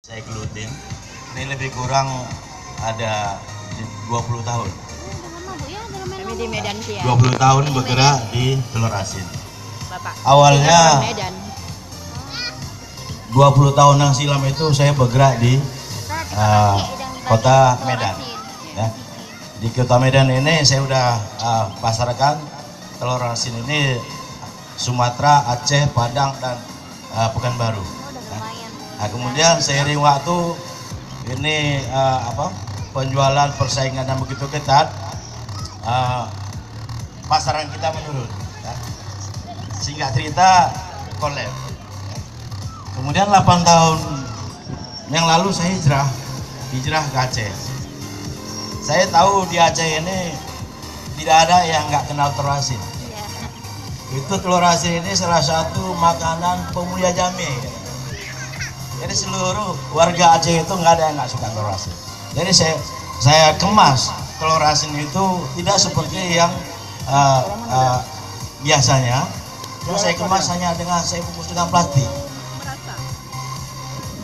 Saya gluten, ini lebih kurang ada 20 tahun. Kami di Medan sih ya. 20 tahun bergerak di telur asin. Bapak. Awalnya Medan. 20 tahun yang silam itu saya bergerak di kota Medan. Ya. Di kota Medan ini saya udah pasarkan telur asin ini Sumatera, Aceh, Padang, dan Pekanbaru. Nah, kemudian seiring waktu ini penjualan persaingan yang begitu ketat, pasaran kita menurun. Ya. Singkat cerita collab. Ya. Kemudian 8 tahun yang lalu saya hijrah ke Aceh. Saya tahu di Aceh ini tidak ada yang nggak kenal telur asin. Itu telur asin ini salah satu makanan pemulia Jameh. Jadi seluruh warga Aceh itu nggak ada yang nggak suka telur asin. Jadi saya kemas telur asin itu tidak seperti yang biasanya. Terus saya kemas hanya saya bungkus dengan plastik.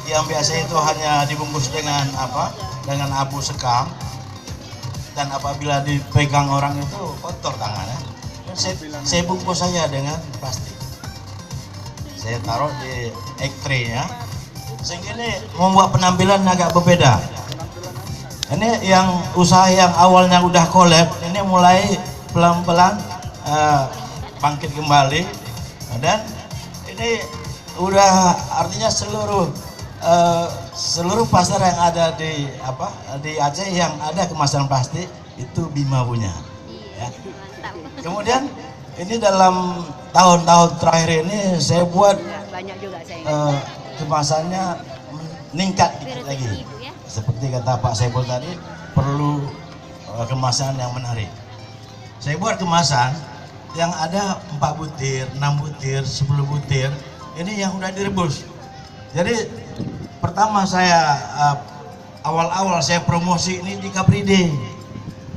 Yang biasa itu hanya dibungkus dengan dengan abu sekam. Dan apabila dipegang orang itu kotor tangannya. Saya bungkus saja dengan plastik. Saya taruh di egg tray-nya. Sehingga ini membuat penampilan agak berbeda. Ini yang usaha yang awalnya udah collab, ini mulai pelan-pelan bangkit kembali. Dan ini udah artinya seluruh pasar yang ada di Aceh yang ada kemasan plastik itu Bima punya. Ya. Kemudian ini dalam tahun-tahun terakhir ini saya buat kemasannya meningkat lagi. Seperti kata Pak Saiful tadi, perlu kemasan yang menarik. Saya buat kemasan yang ada 4 butir, 6 butir, 10 butir. Ini yang udah direbus. Jadi pertama saya awal-awal saya promosi ini di Capride.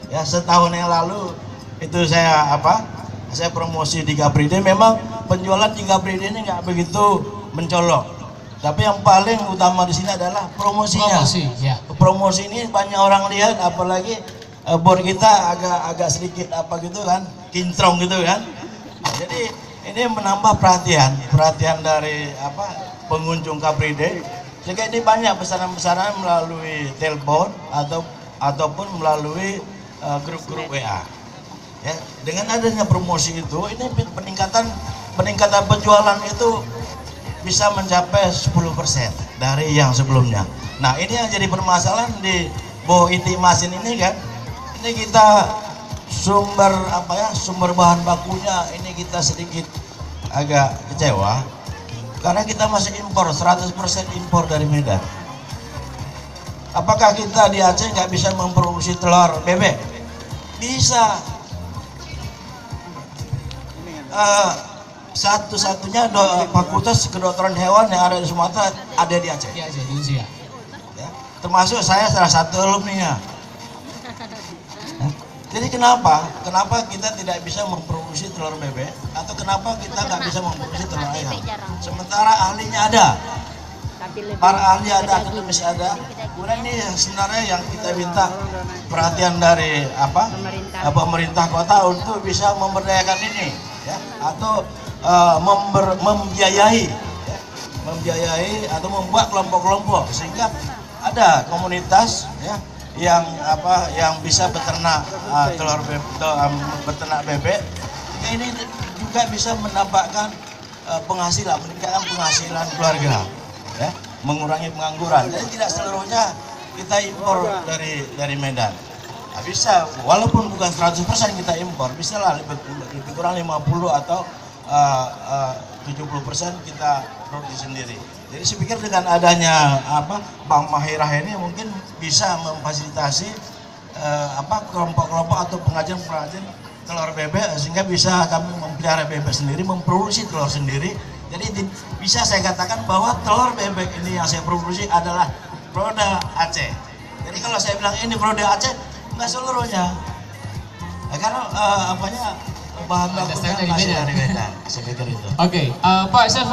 Ya, setahun yang lalu itu saya promosi di Capride. Memang penjualan di Capride ini nggak begitu mencolok. Tapi yang paling utama di sini adalah promosinya. Promosi ini banyak orang lihat, apalagi board kita agak sedikit gitu kan, kinclong gitu kan. Nah, jadi ini menambah perhatian dari pengunjung Capride. Sehingga ini banyak pesanan-pesanan melalui telepon ataupun melalui grup-grup WA. Ya, dengan adanya promosi itu, ini peningkatan penjualan itu bisa mencapai 10% dari yang sebelumnya. Nah, ini yang jadi permasalahan di Bo Iti Masin ini kan. Ini kita sumber bahan bakunya ini kita sedikit agak kecewa karena kita masih impor 100% impor dari Medan. Apakah kita di Aceh nggak bisa memproduksi telur bebek? Bisa. Satu-satunya fakultas kedokteran hewan yang ada di Sumatera ada di Aceh. Ya, termasuk saya salah satu alumninya. Jadi kenapa kita tidak bisa memproduksi telur bebek atau kenapa kita nggak bisa memproduksi telur ayam? Sementara ahlinya ada, para ahli ada, akademisi ada. Kemudian ini sebenarnya yang kita minta perhatian dari pemerintah kota untuk bisa memberdayakan ini, ya, atau membiayai atau membuat kelompok-kelompok sehingga ada komunitas ya yang bisa beternak beternak bebek. Ini juga bisa menambahkan meningkatkan penghasilan keluarga, ya, mengurangi pengangguran. Jadi tidak seluruhnya kita impor dari Medan. Nah, bisa walaupun bukan 100% kita impor, bisa lah lebih kurang 50 atau 70% kita produksi sendiri. Jadi saya pikir dengan adanya Bank Mahirah ini mungkin bisa memfasilitasi kelompok-kelompok atau pengrajin telur bebek sehingga bisa kami memelihara bebek sendiri, memproduksi telur sendiri. Jadi bisa saya katakan bahwa telur bebek ini yang saya produksi adalah produk Aceh. Jadi kalau saya bilang ini produk Aceh, enggak seluruhnya. Karena bahan bakunya masih dari Medan. Saya pikir itu. Oke, Pak, saya